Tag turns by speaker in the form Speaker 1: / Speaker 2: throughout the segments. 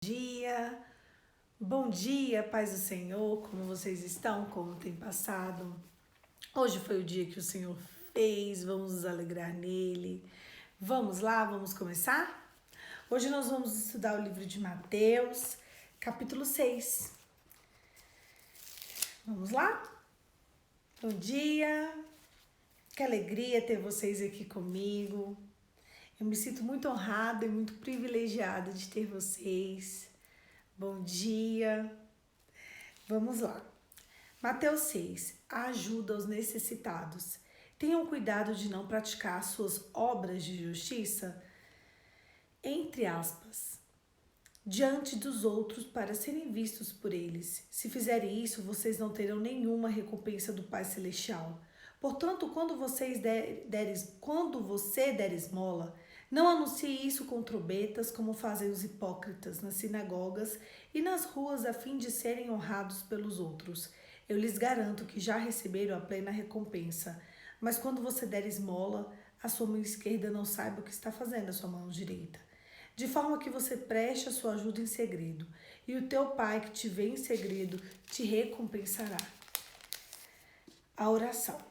Speaker 1: Dia, bom dia, paz do Senhor, como vocês estão, como tem passado? Hoje foi o dia que o Senhor fez, vamos nos alegrar nele. Vamos lá, vamos começar? Hoje nós vamos estudar o livro de Mateus, capítulo 6. Vamos lá? Bom dia, que alegria ter vocês aqui comigo. Eu me sinto muito honrada e muito privilegiada de ter vocês. Bom dia. Vamos lá. Mateus 6. A ajuda aos necessitados. Tenham cuidado de não praticar suas obras de justiça, entre aspas, diante dos outros para serem vistos por eles. Se fizerem isso, vocês não terão nenhuma recompensa do Pai Celestial. Portanto, quando você der esmola, não anuncie isso com trombetas, como fazem os hipócritas nas sinagogas e nas ruas a fim de serem honrados pelos outros. Eu lhes garanto que já receberam a plena recompensa. Mas quando você der esmola, a sua mão esquerda não saiba o que está fazendo a sua mão direita. De forma que você preste a sua ajuda em segredo, e o teu Pai que te vê em segredo te recompensará. A oração.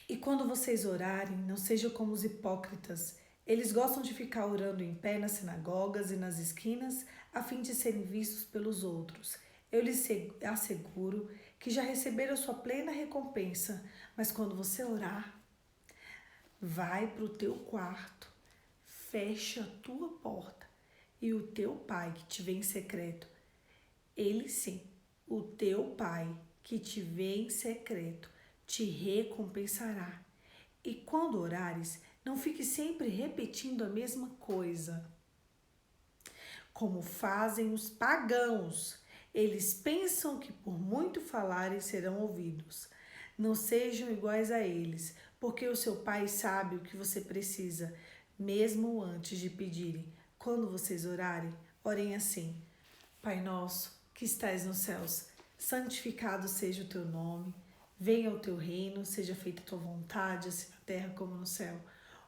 Speaker 1: E quando vocês orarem, não sejam como os hipócritas. Eles gostam de ficar orando em pé nas sinagogas e nas esquinas, a fim de serem vistos pelos outros. Eu lhes asseguro que já receberam a sua plena recompensa. Mas quando você orar, vai para o teu quarto, fecha a tua porta, e o teu Pai que te vê em secreto, ele sim, o teu Pai que te vê em secreto, te recompensará. E quando orares, não fique sempre repetindo a mesma coisa, como fazem os pagãos. Eles pensam que por muito falarem serão ouvidos. Não sejam iguais a eles, porque o seu Pai sabe o que você precisa, mesmo antes de pedirem. Quando vocês orarem, orem assim: Pai nosso, que estais nos céus, santificado seja o teu nome. Venha o teu reino, seja feita a tua vontade, assim na terra como no céu.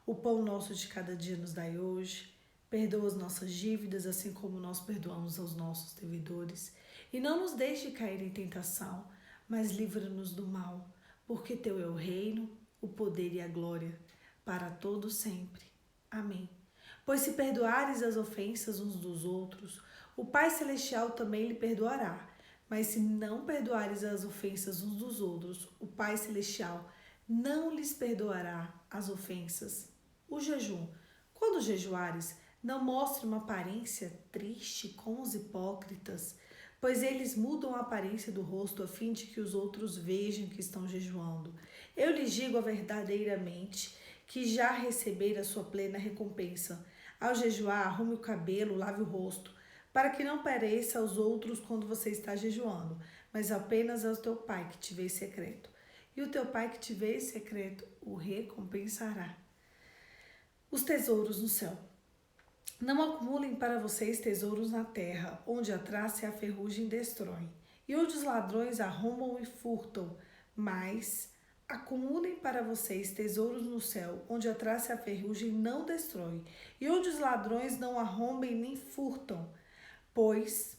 Speaker 1: O pão nosso de cada dia nos dai hoje. Perdoa as nossas dívidas, assim como nós perdoamos aos nossos devedores. E não nos deixe cair em tentação, mas livra-nos do mal, porque teu é o reino, o poder e a glória, para todo sempre. Amém. Pois se perdoares as ofensas uns dos outros, o Pai Celestial também lhe perdoará. Mas se não perdoares as ofensas uns dos outros, o Pai Celestial não lhes perdoará as ofensas. O jejum. Quando jejuares, não mostre uma aparência triste como os hipócritas, pois eles mudam a aparência do rosto a fim de que os outros vejam que estão jejuando. Eu lhes digo verdadeiramente que já receberam a sua plena recompensa. Ao jejuar, arrume o cabelo, lave o rosto, para que não pareça aos outros quando você está jejuando, mas apenas ao teu Pai que te vê em secreto. E o teu Pai que te vê em secreto o recompensará. Os tesouros no céu. Não acumulem para vocês tesouros na terra, onde a traça e a ferrugem destroem, e onde os ladrões arrombam e furtam, mas acumulem para vocês tesouros no céu, onde a traça e a ferrugem não destroem, e onde os ladrões não arrombem nem furtam. Pois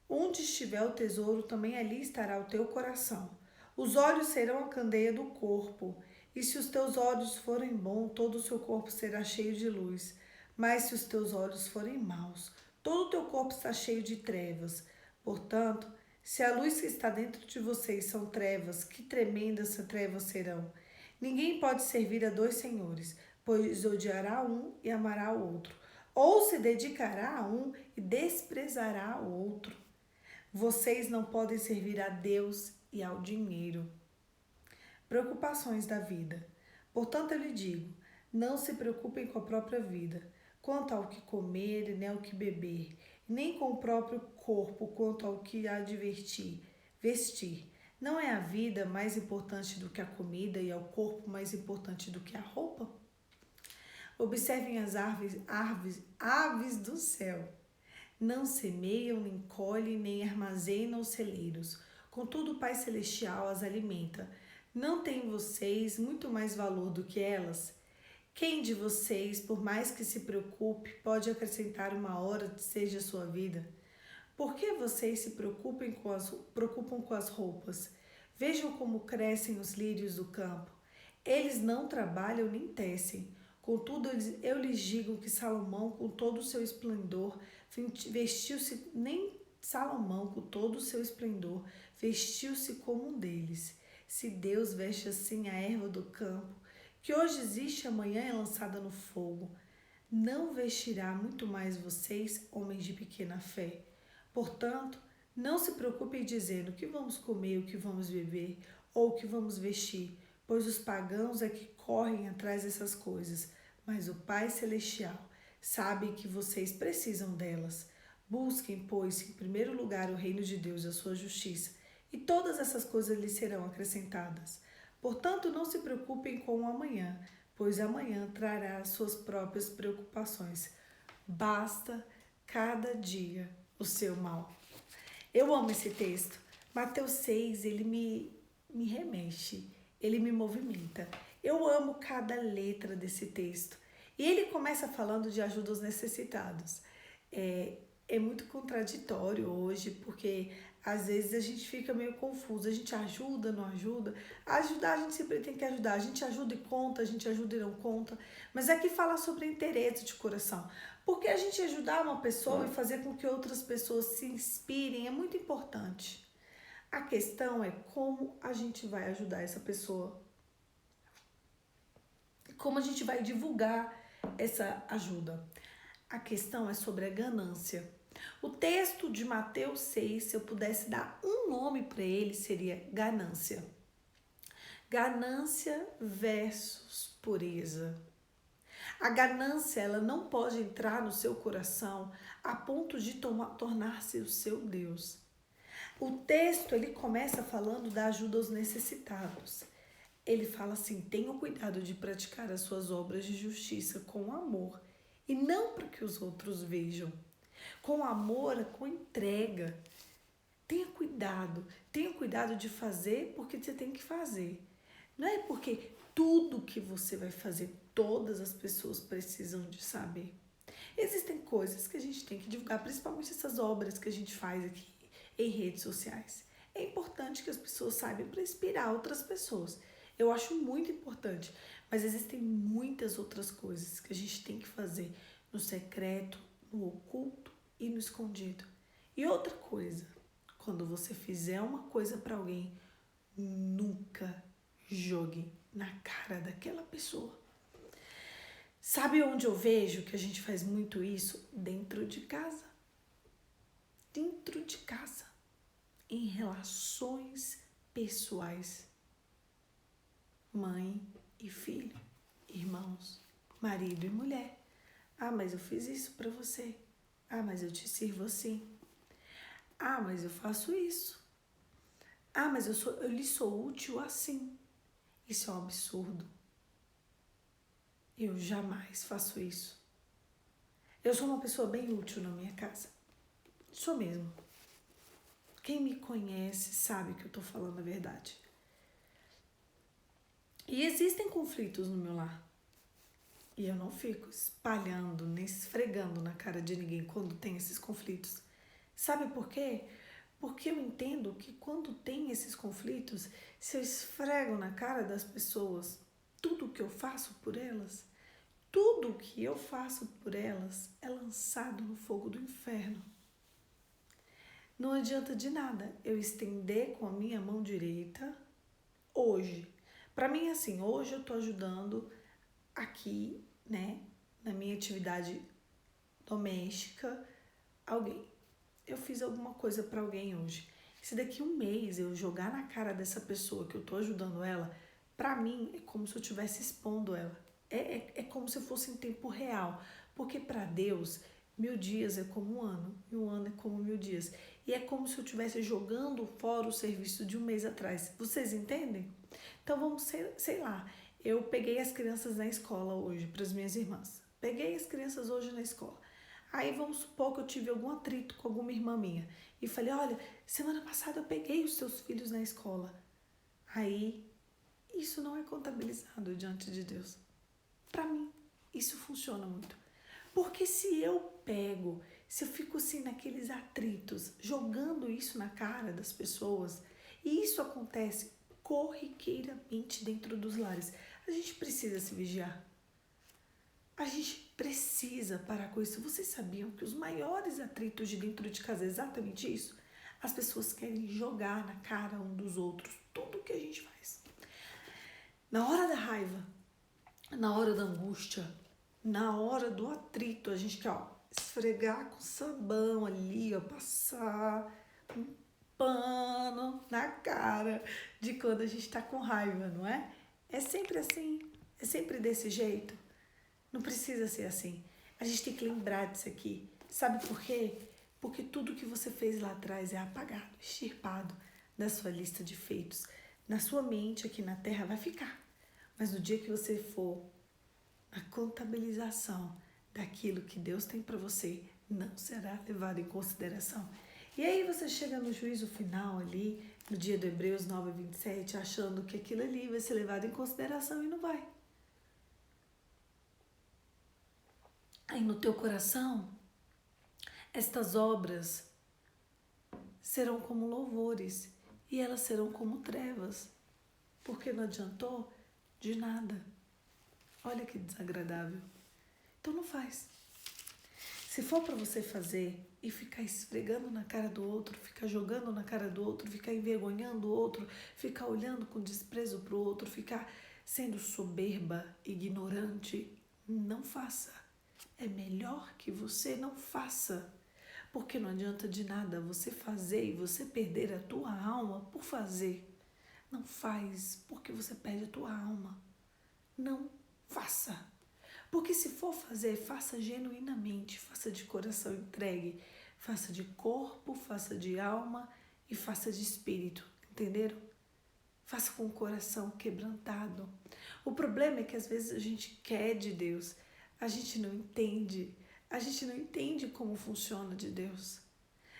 Speaker 1: onde estiver o tesouro, também ali estará o teu coração. Os olhos serão a candeia do corpo, e se os teus olhos forem bons, todo o seu corpo será cheio de luz. Mas se os teus olhos forem maus, todo o teu corpo está cheio de trevas. Portanto, se a luz que está dentro de vocês são trevas, que tremendas trevas serão. Ninguém pode servir a dois senhores, pois odiará um e amará o outro, ou se dedicará a um e desprezará o outro. Vocês não podem servir a Deus e ao dinheiro. Preocupações da vida. Portanto, eu lhe digo, não se preocupem com a própria vida, quanto ao que comer, nem ao que beber, nem com o próprio corpo, quanto ao que há de vestir. Não é a vida mais importante do que a comida e ao corpo mais importante do que a roupa? Observem as aves do céu. Não semeiam, nem colhem, nem armazenam os celeiros. Contudo, o Pai Celestial as alimenta. Não têm vocês muito mais valor do que elas? Quem de vocês, por mais que se preocupe, pode acrescentar uma hora de seja a sua vida? Por que vocês se preocupam com as roupas? Vejam como crescem os lírios do campo. Eles não trabalham nem tecem. Contudo, eu lhes digo que Salomão, com todo o seu esplendor, vestiu-se, nem Salomão, com todo o seu esplendor, vestiu-se como um deles. Se Deus veste assim a erva do campo, que hoje existe e amanhã é lançada no fogo, não vestirá muito mais vocês, homens de pequena fé. Portanto, não se preocupem dizendo o que vamos comer, o que vamos beber ou o que vamos vestir, pois os pagãos é que correm atrás dessas coisas, mas o Pai Celestial sabe que vocês precisam delas. Busquem, pois, em primeiro lugar o reino de Deus e a sua justiça, e todas essas coisas lhes serão acrescentadas. Portanto, não se preocupem com o amanhã, pois amanhã trará as suas próprias preocupações. Basta cada dia o seu mal. Eu amo esse texto. Mateus 6, ele me remexe, ele me movimenta. Eu amo cada letra desse texto. E ele começa falando de ajuda aos necessitados. É muito contraditório hoje, porque às vezes a gente fica meio confuso. A gente ajuda, não ajuda? Ajudar, a gente sempre tem que ajudar. A gente ajuda e conta, a gente ajuda e não conta. Mas aqui fala sobre interesse de coração. Porque a gente ajudar uma pessoa e fazer com que outras pessoas se inspirem é muito importante. A questão é como a gente vai ajudar essa pessoa. Como a gente vai divulgar essa ajuda. A questão é sobre a ganância. O texto de Mateus 6, se eu pudesse dar um nome para ele, seria ganância. Ganância versus pureza. A ganância, ela não pode entrar no seu coração a ponto de tornar-se o seu Deus. O texto, ele começa falando da ajuda aos necessitados. Ele fala assim: tenham cuidado de praticar as suas obras de justiça com amor e não para que os outros vejam. Com amor, com entrega. Tenha cuidado de fazer porque você tem que fazer. Não é porque tudo que você vai fazer, todas as pessoas precisam de saber. Existem coisas que a gente tem que divulgar, principalmente essas obras que a gente faz aqui em redes sociais. É importante que as pessoas saibam para inspirar outras pessoas. Eu acho muito importante, mas existem muitas outras coisas que a gente tem que fazer no secreto, no oculto e no escondido. E outra coisa, quando você fizer uma coisa para alguém, nunca jogue na cara daquela pessoa. Sabe onde eu vejo que a gente faz muito isso? Dentro de casa. Dentro de casa. Em relações pessoais. Mãe e filho, irmãos, marido e mulher. Ah, mas eu fiz isso para você. Ah, mas eu te sirvo assim. Ah, mas eu faço isso. Ah, mas eu lhe sou útil assim. Isso é um absurdo. Eu jamais faço isso. Eu sou uma pessoa bem útil na minha casa. Sou mesmo. Quem me conhece sabe que eu tô falando a verdade. E existem conflitos no meu lar. E eu não fico espalhando, nem esfregando na cara de ninguém quando tem esses conflitos. Sabe por quê? Porque eu entendo que quando tem esses conflitos, se eu esfrego na cara das pessoas tudo que eu faço por elas, tudo que eu faço por elas é lançado no fogo do inferno. Não adianta de nada eu estender com a minha mão direita hoje. Para mim, assim, hoje eu tô ajudando aqui, né, na minha atividade doméstica, alguém. Eu fiz alguma coisa para alguém hoje. Se daqui um mês eu jogar na cara dessa pessoa que eu tô ajudando ela, para mim é como se eu estivesse expondo ela. É como se fosse em tempo real. Porque para Deus, 1000 dias é como um ano. E um ano é como 1000 dias. E é como se eu estivesse jogando fora o serviço de um mês atrás. Vocês entendem? Então vamos, sei lá. Eu peguei as crianças na escola hoje, para as minhas irmãs. Peguei as crianças hoje na escola. Aí vamos supor que eu tive algum atrito com alguma irmã minha. E falei, olha, semana passada eu peguei os seus filhos na escola. Aí, isso não é contabilizado diante de Deus. Para mim, isso funciona muito. Porque se eu fico assim naqueles atritos, jogando isso na cara das pessoas, e isso acontece corriqueiramente dentro dos lares, a gente precisa se vigiar. A gente precisa parar com isso. Vocês sabiam que os maiores atritos de dentro de casa é exatamente isso? As pessoas querem jogar na cara um dos outros tudo que a gente faz. Na hora da raiva, na hora da angústia, na hora do atrito, a gente quer, esfregar com sabão ali, passar um pano na cara de quando a gente tá com raiva, não é? É sempre assim, é sempre desse jeito. Não precisa ser assim. A gente tem que lembrar disso aqui. Sabe por quê? Porque tudo que você fez lá atrás é apagado, extirpado da sua lista de feitos. Na sua mente aqui na Terra vai ficar. Mas no dia que você for na contabilização daquilo que Deus tem para você, não será levado em consideração. E aí você chega no juízo final ali, no dia do Hebreus 9:27, achando que aquilo ali vai ser levado em consideração e não vai. Aí no teu coração, estas obras serão como louvores e elas serão como trevas, porque não adiantou de nada. Olha que desagradável. Então não faz. Se for para você fazer e ficar esfregando na cara do outro, ficar jogando na cara do outro, ficar envergonhando o outro, ficar olhando com desprezo para o outro, ficar sendo soberba, ignorante, não faça. É melhor que você não faça. Porque não adianta de nada você fazer e você perder a tua alma por fazer. Não faz porque você perde a tua alma. Não faça. Porque se for fazer, faça genuinamente, faça de coração entregue, faça de corpo, faça de alma e faça de espírito, entenderam? Faça com o coração quebrantado. O problema é que às vezes a gente quer de Deus, a gente não entende como funciona de Deus.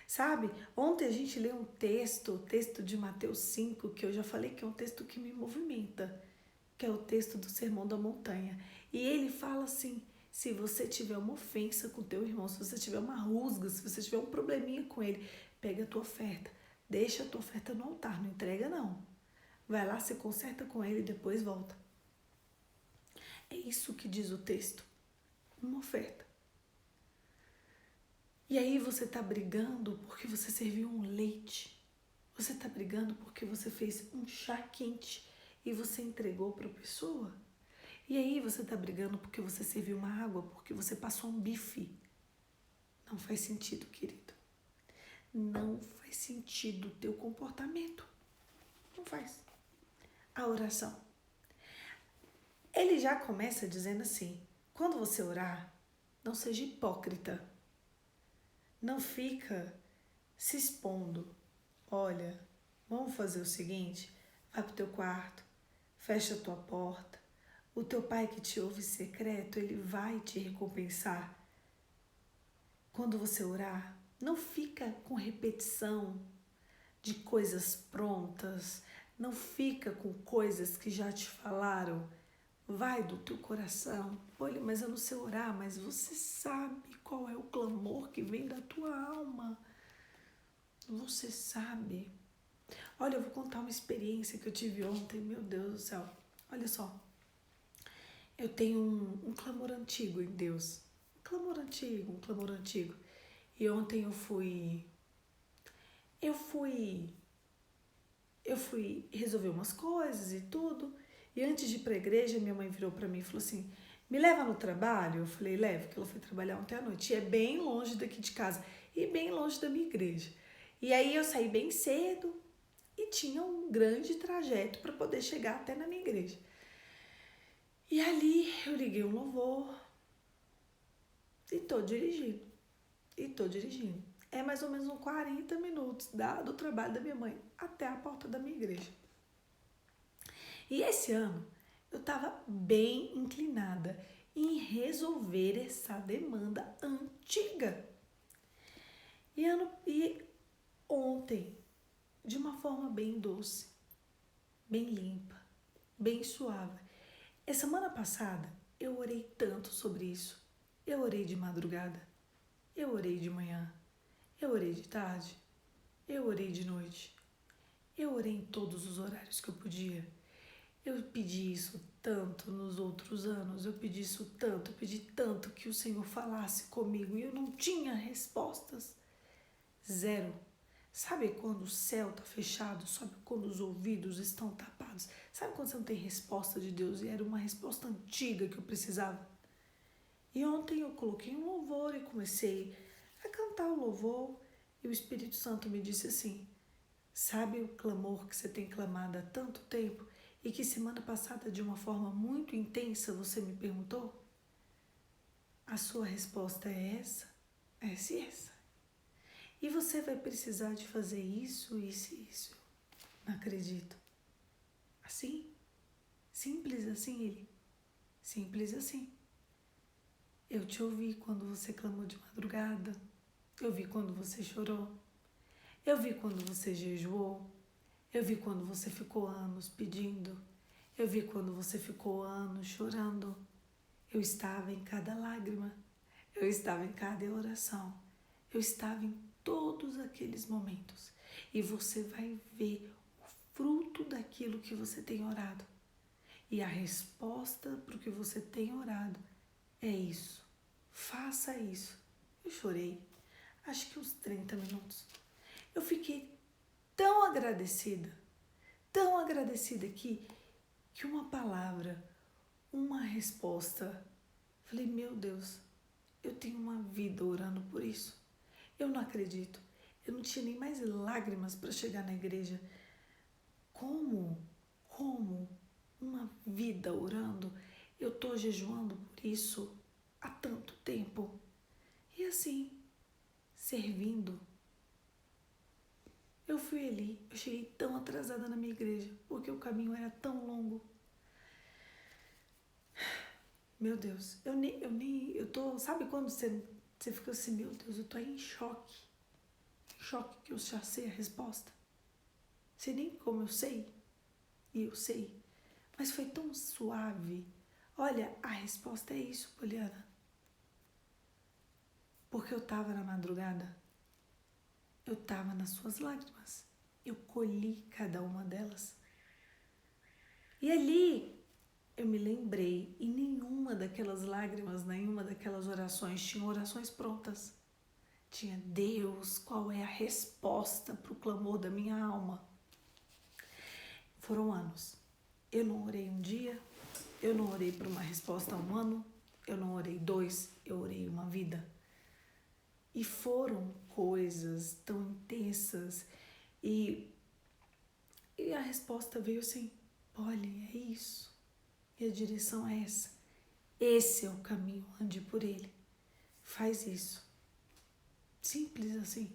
Speaker 1: Sabe? Ontem a gente leu um texto, o texto de Mateus 5, que eu já falei que é um texto que me movimenta, que é o texto do Sermão da Montanha. E ele fala assim, se você tiver uma ofensa com teu irmão, se você tiver uma rusga, se você tiver um probleminha com ele, pega a tua oferta, deixa a tua oferta no altar, não entrega não. Vai lá, se conserta com ele e depois volta. É isso que diz o texto, uma oferta. E aí você está brigando porque você serviu um leite. Você está brigando porque você fez um chá quente e você entregou para a pessoa. E aí você está brigando porque você serviu uma água, porque você passou um bife. Não faz sentido, querido. Não faz sentido o teu comportamento. Não faz. A oração. Ele já começa dizendo assim, quando você orar, não seja hipócrita. Não fica se expondo. Olha, vamos fazer o seguinte, vai pro teu quarto, fecha a tua porta. O teu pai que te ouve secreto, ele vai te recompensar. Quando você orar, não fica com repetição de coisas prontas, não fica com coisas que já te falaram. Vai do teu coração. Olha, mas eu não sei orar, mas você sabe qual é o clamor que vem da tua alma. Você sabe. Olha, eu vou contar uma experiência que eu tive ontem. Meu Deus do céu. Olha só. Eu tenho um clamor antigo em Deus. Um clamor antigo. E ontem eu fui resolver umas coisas e tudo. E antes de ir para a igreja, minha mãe virou para mim e falou assim, me leva no trabalho? Eu falei, leva, que ela foi trabalhar ontem à noite. E é bem longe daqui de casa e bem longe da minha igreja. E aí eu saí bem cedo e tinha um grande trajeto para poder chegar até na minha igreja. E ali eu liguei um louvor e tô dirigindo. É mais ou menos uns 40 minutos do trabalho da minha mãe até a porta da minha igreja. E esse ano eu estava bem inclinada em resolver essa demanda antiga. E ontem, de uma forma bem doce, bem limpa, bem suave. Semana passada, Eu orei tanto sobre isso. Eu orei de madrugada. Eu orei de manhã. Eu orei de tarde. Eu orei de noite. Eu orei em todos os horários que eu podia. Eu pedi isso tanto nos outros anos. Eu pedi isso tanto. Eu pedi tanto que o Senhor falasse comigo. E eu não tinha respostas. Zero. Sabe quando o céu está fechado? Sabe quando os ouvidos estão tapados? Sabe quando você não tem resposta de Deus? E era uma resposta antiga que eu precisava. E ontem eu coloquei um louvor e comecei a cantar o louvor. E o Espírito Santo me disse assim: sabe o clamor que você tem clamado há tanto tempo? E que semana passada, de uma forma muito intensa, você me perguntou? A sua resposta é essa, essa e essa. E você vai precisar de fazer isso, isso e isso. Não acredito. Assim? Simples assim, ele. Simples assim. Eu te ouvi quando você clamou de madrugada. Eu vi quando você chorou. Eu vi quando você jejuou. Eu vi quando você ficou anos pedindo. Eu vi quando você ficou anos chorando. Eu estava em cada lágrima. Eu estava em cada oração. Eu estava em todos aqueles momentos. E você vai ver o fruto daquilo que você tem orado. E a resposta para o que você tem orado é isso. Faça isso. Eu chorei, acho que uns 30 minutos. Eu fiquei tão agradecida que uma palavra, uma resposta. Falei, meu Deus, eu tenho uma vida orando por isso. Eu não acredito. Eu não tinha nem mais lágrimas para chegar na igreja. Como uma vida orando? Eu estou jejuando por isso há tanto tempo. E assim, servindo. Eu fui ali, eu cheguei tão atrasada na minha igreja, porque o caminho era tão longo. Meu Deus, eu tô, sabe quando você fica assim, meu Deus, eu tô em choque que eu já sei a resposta. Sei nem como eu sei, e eu sei, mas foi tão suave. Olha, a resposta é isso, Poliana. Porque eu tava na madrugada, eu tava nas suas lágrimas, eu colhi cada uma delas. E ali eu me lembrei, e nenhuma daquelas lágrimas, nenhuma daquelas orações, tinham orações prontas. Tinha Deus, qual é a resposta para o clamor da minha alma? Foram anos. Eu não orei um dia, eu não orei por uma resposta há um ano, eu não orei 2, eu orei uma vida. E foram coisas tão intensas e a resposta veio assim, olha, é isso. E a direção é essa. Esse é o caminho, ande por ele. Faz isso. Simples assim.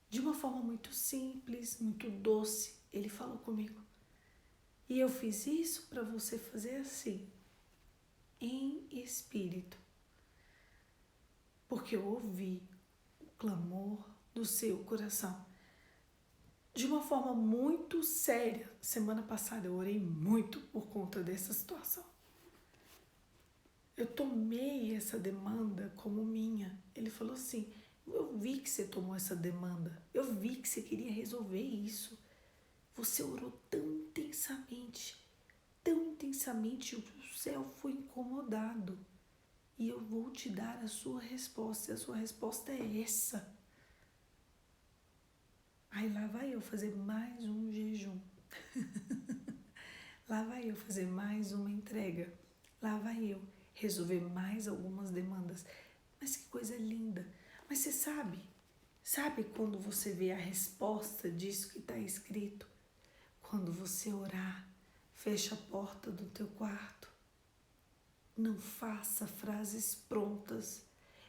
Speaker 1: De uma forma muito simples, muito doce, ele falou comigo. E eu fiz isso para você fazer assim, em espírito. Porque eu ouvi o clamor do seu coração. De uma forma muito séria. Semana passada eu orei muito por conta dessa situação. Eu tomei essa demanda como minha. Ele falou assim, eu vi que você tomou essa demanda. Eu vi que você queria resolver isso. Você orou tão intensamente, o céu foi incomodado. E eu vou te dar a sua resposta. E a sua resposta é essa. Aí lá vai eu fazer mais um jejum. Lá vai eu fazer mais uma entrega. Lá vai eu resolver mais algumas demandas. Mas que coisa linda. Mas você sabe quando você vê a resposta disso que está escrito? Quando você orar, fecha a porta do teu quarto. Não faça frases prontas.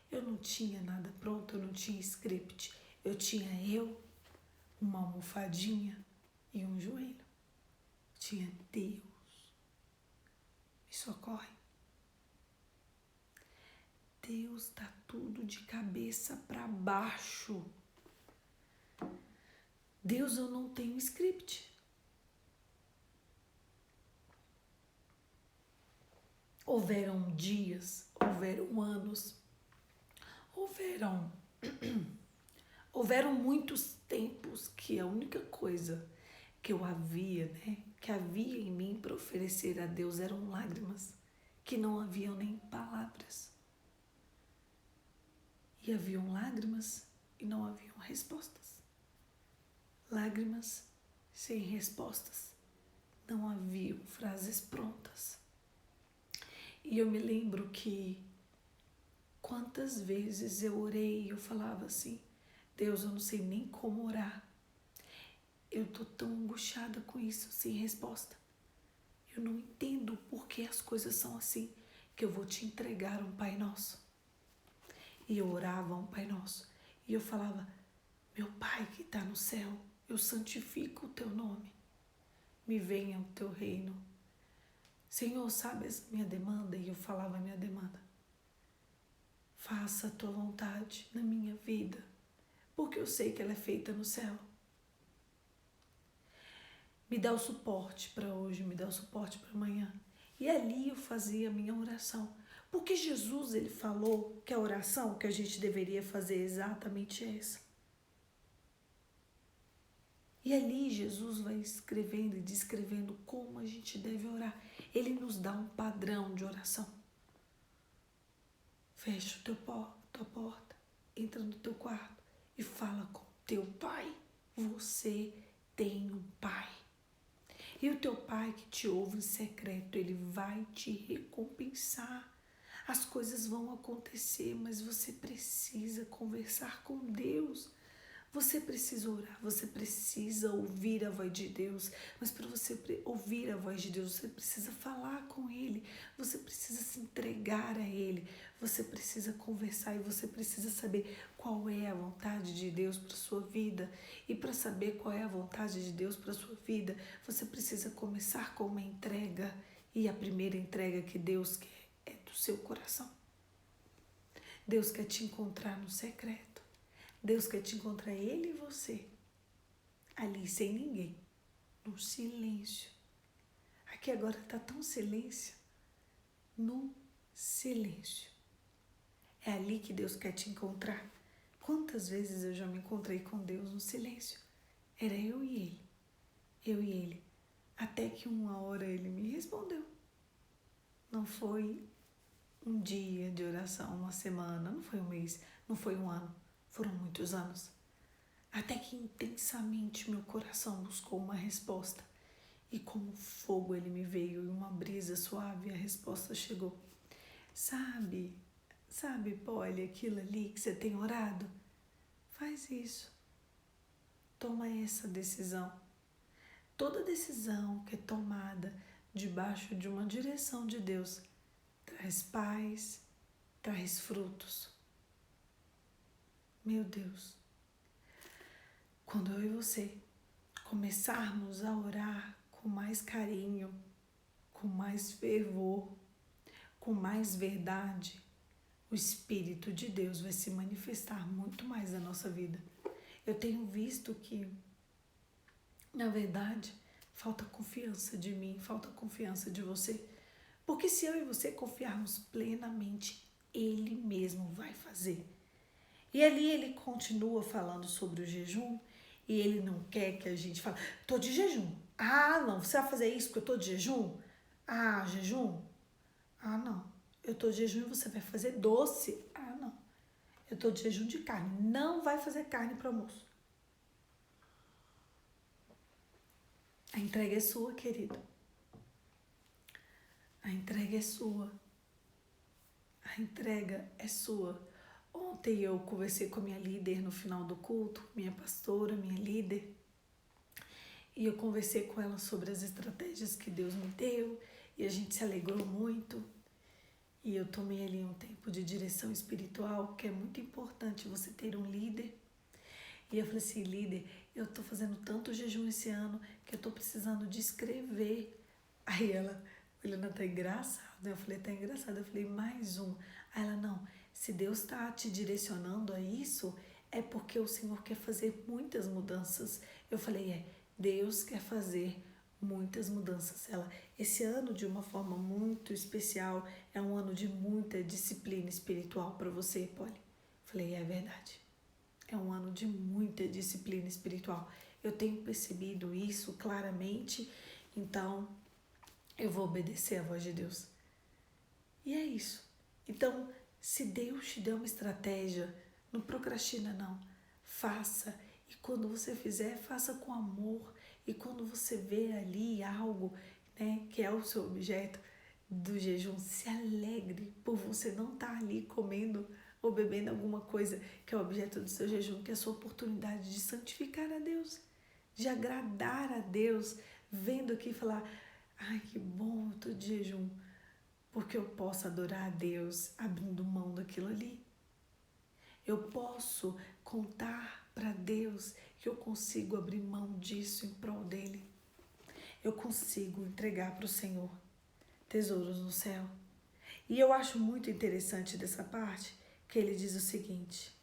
Speaker 1: Eu não tinha nada pronto, eu não tinha script. Eu tinha uma almofadinha e um joelho. Tinha Deus. Me socorre. Deus tá tudo de cabeça para baixo. Deus, eu não tenho script. Houveram dias, houveram anos, houveram, houveram muitos tempos que a única coisa que eu havia, que havia em mim para oferecer a Deus eram lágrimas, que não haviam nem palavras. E haviam lágrimas e não haviam respostas. Lágrimas sem respostas. Não haviam frases prontas. E eu me lembro que quantas vezes eu orei e eu falava assim, Deus, eu não sei nem como orar. Eu tô tão angustiada com isso, sem resposta. Eu não entendo por que as coisas são assim, que eu vou te entregar um Pai Nosso. E eu orava um Pai Nosso. E eu falava, meu Pai que está no céu, eu santifico o teu nome. Me venha o teu reino. Senhor, sabes minha demanda? E eu falava a minha demanda. Faça a tua vontade na minha vida, porque eu sei que ela é feita no céu. Me dá o suporte para hoje, me dá o suporte para amanhã. E ali eu fazia a minha oração. Porque Jesus, ele falou que a oração que a gente deveria fazer é exatamente essa. E ali Jesus vai escrevendo e descrevendo como a gente deve orar. Ele nos dá um padrão de oração. Fecha tua porta, entra no teu quarto e fala com teu pai. Você tem um pai. E o teu pai que te ouve em secreto, ele vai te recompensar. As coisas vão acontecer, mas você precisa conversar com Deus. Você precisa orar, você precisa ouvir a voz de Deus, mas para você ouvir a voz de Deus, você precisa falar com Ele, você precisa se entregar a Ele, você precisa conversar e você precisa saber qual é a vontade de Deus para sua vida. E para saber qual é a vontade de Deus para sua vida, você precisa começar com uma entrega, e a primeira entrega que Deus quer é do seu coração. Deus quer te encontrar no secreto. Deus quer te encontrar Ele e você, ali sem ninguém, no silêncio. Aqui agora está tão silêncio, no silêncio. É ali que Deus quer te encontrar. Quantas vezes eu já me encontrei com Deus no silêncio? Era eu e Ele. Até que uma hora Ele me respondeu. Não foi um dia de oração, uma semana, não foi um mês, não foi um ano. Foram muitos anos, até que intensamente meu coração buscou uma resposta. E como fogo ele me veio e uma brisa suave, a resposta chegou. Sabe, Polly, aquilo ali que você tem orado? Faz isso. Toma essa decisão. Toda decisão que é tomada debaixo de uma direção de Deus traz paz, traz frutos. Meu Deus, quando eu e você começarmos a orar com mais carinho, com mais fervor, com mais verdade, o Espírito de Deus vai se manifestar muito mais na nossa vida. Eu tenho visto que, na verdade, falta confiança de mim, falta confiança de você. Porque se eu e você confiarmos plenamente, Ele mesmo vai fazer. E ali ele continua falando sobre o jejum e ele não quer que a gente fale, tô de jejum. Ah, não, você vai fazer isso porque eu tô de jejum? Ah, jejum? Ah, não. Eu tô de jejum e você vai fazer doce? Ah, não. Eu tô de jejum de carne. Não vai fazer carne para almoço. A entrega é sua, querido. A entrega é sua. A entrega é sua. Ontem eu conversei com a minha líder no final do culto, minha pastora, minha líder, e eu conversei com ela sobre as estratégias que Deus me deu, e a gente se alegrou muito, e eu tomei ali um tempo de direção espiritual, que é muito importante você ter um líder. E eu falei assim, líder, eu tô fazendo tanto jejum esse ano que eu tô precisando de escrever. Aí ela, Helena, tá engraçado. Eu falei, tá engraçado. Eu falei, mais um. Aí ela, não, se Deus tá te direcionando a isso, é porque o Senhor quer fazer muitas mudanças. Eu falei, Deus quer fazer muitas mudanças. Esse ano, de uma forma muito especial, é um ano de muita disciplina espiritual para você, Polly. Falei, é verdade. É um ano de muita disciplina espiritual. Eu tenho percebido isso claramente, então eu vou obedecer à voz de Deus. E é isso. Então, se Deus te deu uma estratégia, não procrastina não. Faça. E quando você fizer, faça com amor. E quando você vê ali algo, né, que é o seu objeto do jejum, se alegre por você não estar ali comendo ou bebendo alguma coisa que é o objeto do seu jejum, que é a sua oportunidade de santificar a Deus, de agradar a Deus, vendo aqui e falar, ai, que bom, eu estou de jejum, porque eu posso adorar a Deus abrindo mão daquilo ali. Eu posso contar para Deus que eu consigo abrir mão disso em prol dele. Eu consigo entregar para o Senhor tesouros no céu. E eu acho muito interessante dessa parte que ele diz o seguinte: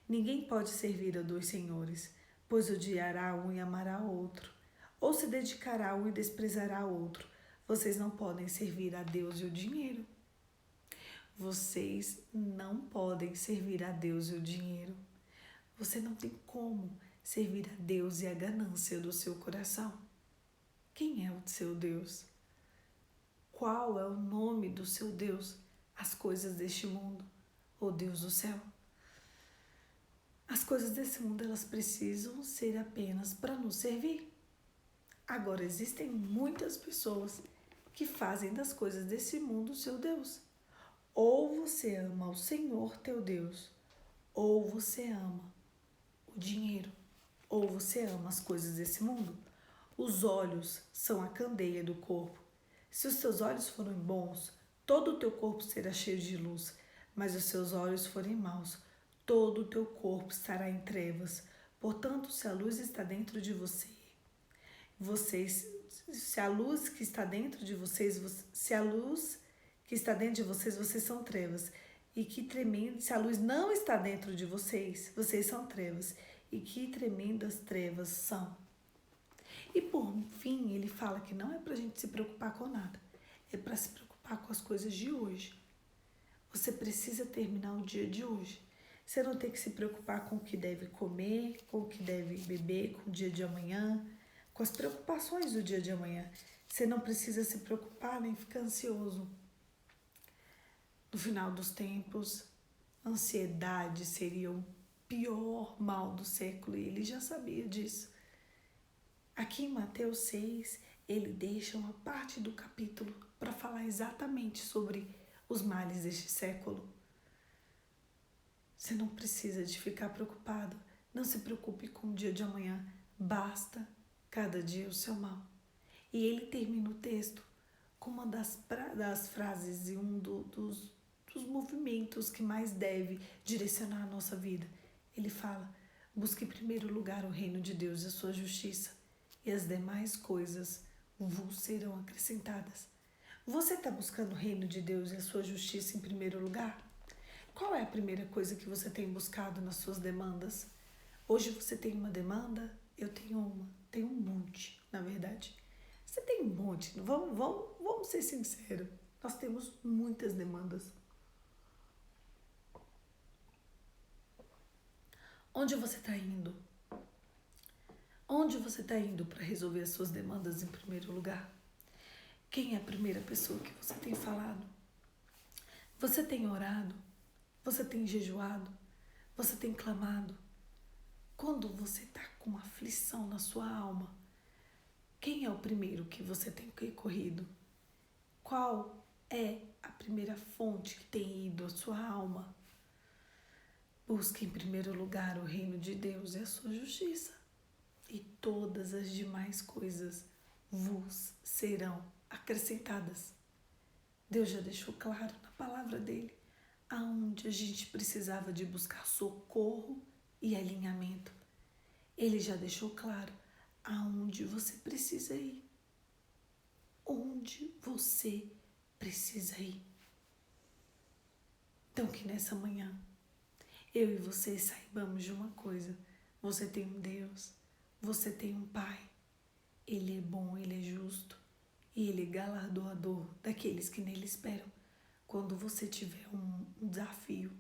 Speaker 1: ninguém pode servir a dois senhores, pois odiará um e amará outro, ou se dedicará a um e desprezará outro. Vocês não podem servir a Deus e o dinheiro. Vocês não podem servir a Deus e o dinheiro. Você não tem como servir a Deus e a ganância do seu coração. Quem é o seu Deus? Qual é o nome do seu Deus? As coisas deste mundo, ou Deus do céu? As coisas desse mundo, elas precisam ser apenas para nos servir. Agora, existem muitas pessoas que fazem das coisas desse mundo o seu Deus. Ou você ama o Senhor teu Deus, ou você ama o dinheiro, ou você ama as coisas desse mundo. Os olhos são a candeia do corpo. Se os teus olhos forem bons, todo o teu corpo será cheio de luz, mas os seus olhos forem maus, todo o teu corpo estará em trevas. Portanto, se a luz está dentro de se a luz que está dentro de vocês, vocês são trevas. E que tremendo, se a luz não está dentro de vocês, vocês são trevas. E que tremendas trevas são. E por fim, ele fala que não é para a gente se preocupar com nada, é para se preocupar com as coisas de hoje. Você precisa terminar o dia de hoje. Você não tem que se preocupar com o que deve comer, com o que deve beber, com o dia de amanhã, com as preocupações do dia de amanhã. Você não precisa se preocupar nem ficar ansioso. No final dos tempos, a ansiedade seria o pior mal do século e ele já sabia disso. Aqui em Mateus 6, ele deixa uma parte do capítulo para falar exatamente sobre os males deste século. Você não precisa de ficar preocupado. Não se preocupe com o dia de amanhã. Basta cada dia o seu mal. E ele termina o texto com uma das frases e dos movimentos que mais deve direcionar a nossa vida. Ele fala: busque em primeiro lugar o reino de Deus e a sua justiça, e as demais coisas vos serão acrescentadas. Você está buscando o reino de Deus e a sua justiça em primeiro lugar? Qual é a primeira coisa que você tem buscado nas suas demandas? Hoje você tem uma demanda? Eu tenho uma. Tenho um monte, na verdade. Você tem um monte. Vamos ser sinceros. Nós temos muitas demandas. Onde você está indo? Onde você está indo para resolver as suas demandas em primeiro lugar? Quem é a primeira pessoa que você tem falado? Você tem orado? Você tem jejuado? Você tem clamado? Quando você está com aflição na sua alma, quem é o primeiro que você tem recorrido? Qual é a primeira fonte que tem ido à sua alma? Busque em primeiro lugar o reino de Deus e a sua justiça, e todas as demais coisas vos serão acrescentadas. Deus já deixou claro na palavra dele aonde a gente precisava de buscar socorro e alinhamento. Ele já deixou claro aonde você precisa ir. Onde você precisa ir. Então que nessa manhã eu e você saibamos de uma coisa: você tem um Deus, você tem um Pai Ele é bom, Ele é justo e Ele é galardoador daqueles que nele esperam. Quando você tiver um desafio,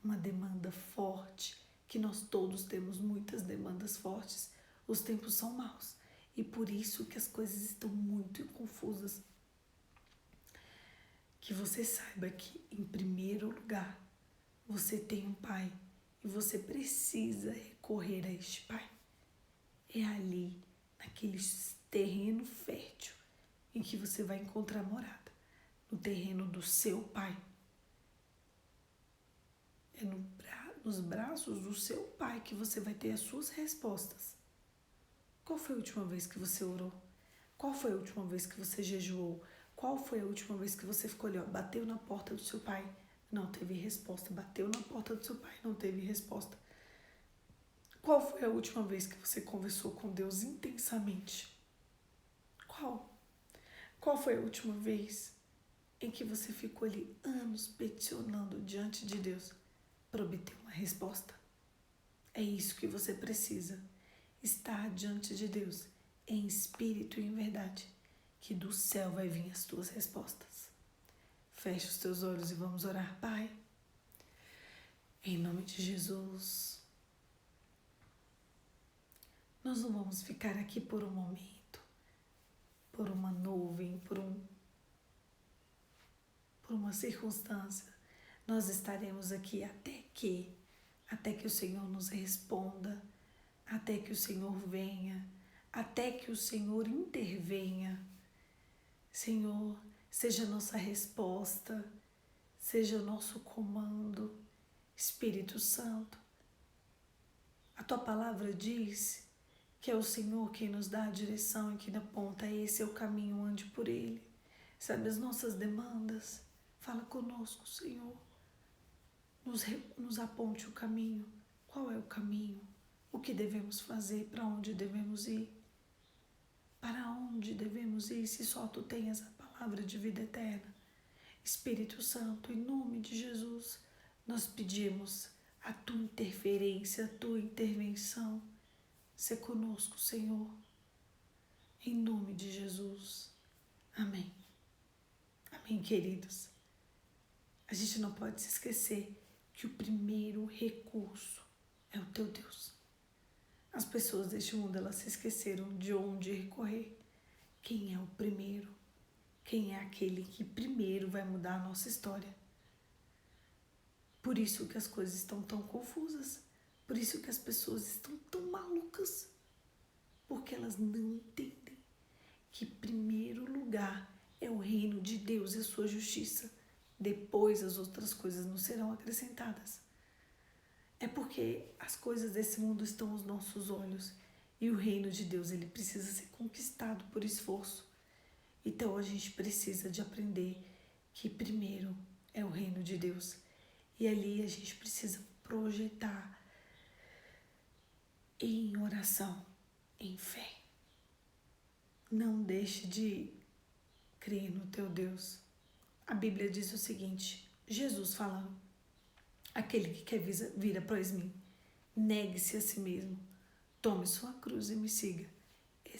Speaker 1: uma demanda forte, que nós todos temos muitas demandas fortes, os tempos são maus e por isso que as coisas estão muito confusas. Que você saiba que, em primeiro lugar, você tem um pai e você precisa recorrer a este pai. É ali, naquele terreno fértil, em que você vai encontrar morada, no terreno do seu pai. É nos braços do seu pai que você vai ter as suas respostas. Qual foi a última vez que você orou? Qual foi a última vez que você jejuou? Qual foi a última vez que você ficou ali, bateu na porta do seu pai? Não teve resposta. Bateu na porta do seu pai, não teve resposta. Qual foi a última vez que você conversou com Deus intensamente? Qual? Qual foi a última vez em que você ficou ali anos peticionando diante de Deus para obter uma resposta? É isso que você precisa. Estar diante de Deus em espírito e em verdade, que do céu vai vir as tuas respostas. Feche os teus olhos e vamos orar, Pai. Em nome de Jesus, nós não vamos ficar aqui por um momento, por uma nuvem, por uma circunstância. Nós estaremos aqui até que o Senhor nos responda, até que o Senhor venha, até que o Senhor intervenha. Senhor, seja a nossa resposta, seja o nosso comando. Espírito Santo, a Tua palavra diz que é o Senhor quem nos dá a direção e que aponta esse é o caminho, ande por ele. Sabe as nossas demandas? Fala conosco, Senhor. Nos aponte o caminho. Qual é o caminho? O que devemos fazer? Para onde devemos ir? Para onde devemos ir se só Tu tens a palavra de vida eterna? Espírito Santo, em nome de Jesus, nós pedimos a Tua interferência, a Tua intervenção. Sê conosco, Senhor, em nome de Jesus. Amém. Amém, queridos. A gente não pode se esquecer que o primeiro recurso é o teu Deus. As pessoas deste mundo, elas se esqueceram de onde recorrer. Quem é o primeiro? Quem é aquele que primeiro vai mudar a nossa história? Por isso que as coisas estão tão confusas. Por isso que as pessoas estão tão malucas. Porque elas não entendem que primeiro lugar é o reino de Deus e a sua justiça. Depois as outras coisas não serão acrescentadas. É porque as coisas desse mundo estão aos nossos olhos. E o reino de Deus, ele precisa ser conquistado por esforço. Então a gente precisa de aprender que primeiro é o reino de Deus. E ali a gente precisa projetar em oração, em fé. Não deixe de crer no teu Deus. A Bíblia diz o seguinte, Jesus falando, aquele que quer vir após mim, negue-se a si mesmo, tome sua cruz e me siga. É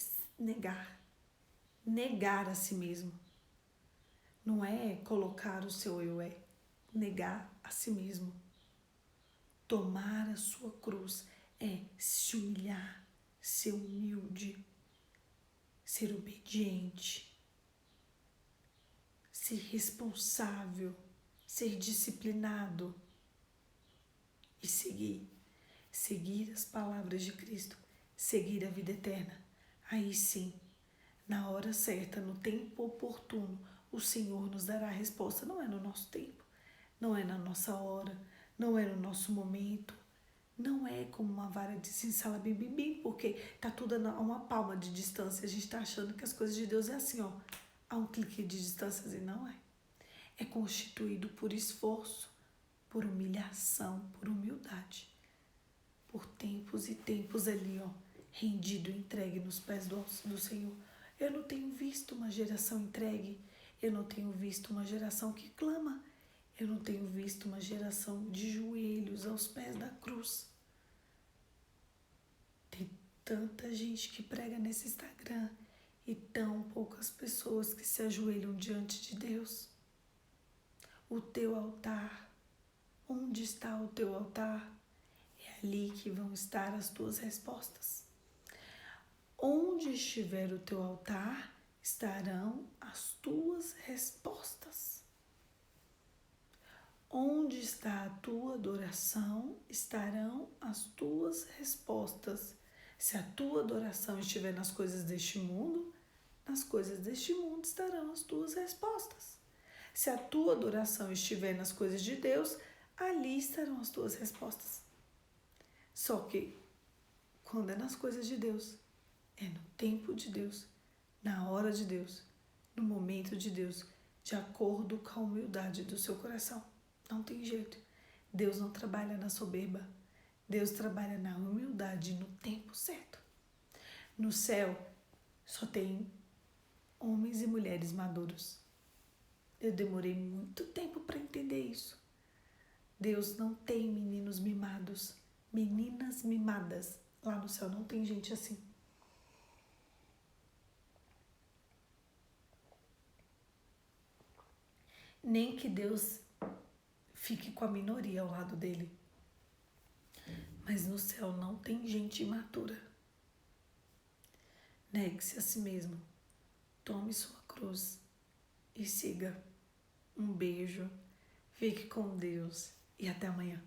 Speaker 1: negar a si mesmo. Não é colocar o seu eu, é negar a si mesmo. Tomar a sua cruz é se humilhar, ser humilde, ser obediente, ser responsável, ser disciplinado e seguir as palavras de Cristo, seguir a vida eterna. Aí sim, na hora certa, no tempo oportuno, o Senhor nos dará a resposta. Não é no nosso tempo, não é na nossa hora, não é no nosso momento, não é como uma vara de cincalabim, porque tá tudo a uma palma de distância. A gente tá achando que as coisas de Deus é assim, ó, a um clique de distância, e não é. É constituído por esforço, por humilhação, por humildade, por tempos e tempos ali, ó, rendido, entregue nos pés do Senhor. Eu não tenho visto uma geração entregue, eu não tenho visto uma geração que clama, eu não tenho visto uma geração de joelhos aos pés da cruz. Tem tanta gente que prega nesse Instagram e tão poucas pessoas que se ajoelham diante de Deus. O teu altar, onde está o teu altar? É ali que vão estar as tuas respostas. Onde estiver o teu altar, estarão as tuas respostas. Onde está a tua adoração, estarão as tuas respostas. Se a tua adoração estiver nas coisas deste mundo, nas coisas deste mundo estarão as tuas respostas. Se a tua adoração estiver nas coisas de Deus, ali estarão as tuas respostas. Só que, quando é nas coisas de Deus, é no tempo de Deus, na hora de Deus, no momento de Deus, de acordo com a humildade do seu coração. Não tem jeito. Deus não trabalha na soberba. Deus trabalha na humildade no tempo certo. No céu só tem homens e mulheres maduros. Eu demorei muito tempo para entender isso. Deus não tem meninos mimados, meninas mimadas. Lá no céu não tem gente assim. Nem que Deus fique com a minoria ao lado dele. Mas no céu não tem gente imatura. Negue-se a si mesmo. Tome sua cruz e siga. Um beijo. Fique com Deus e até amanhã.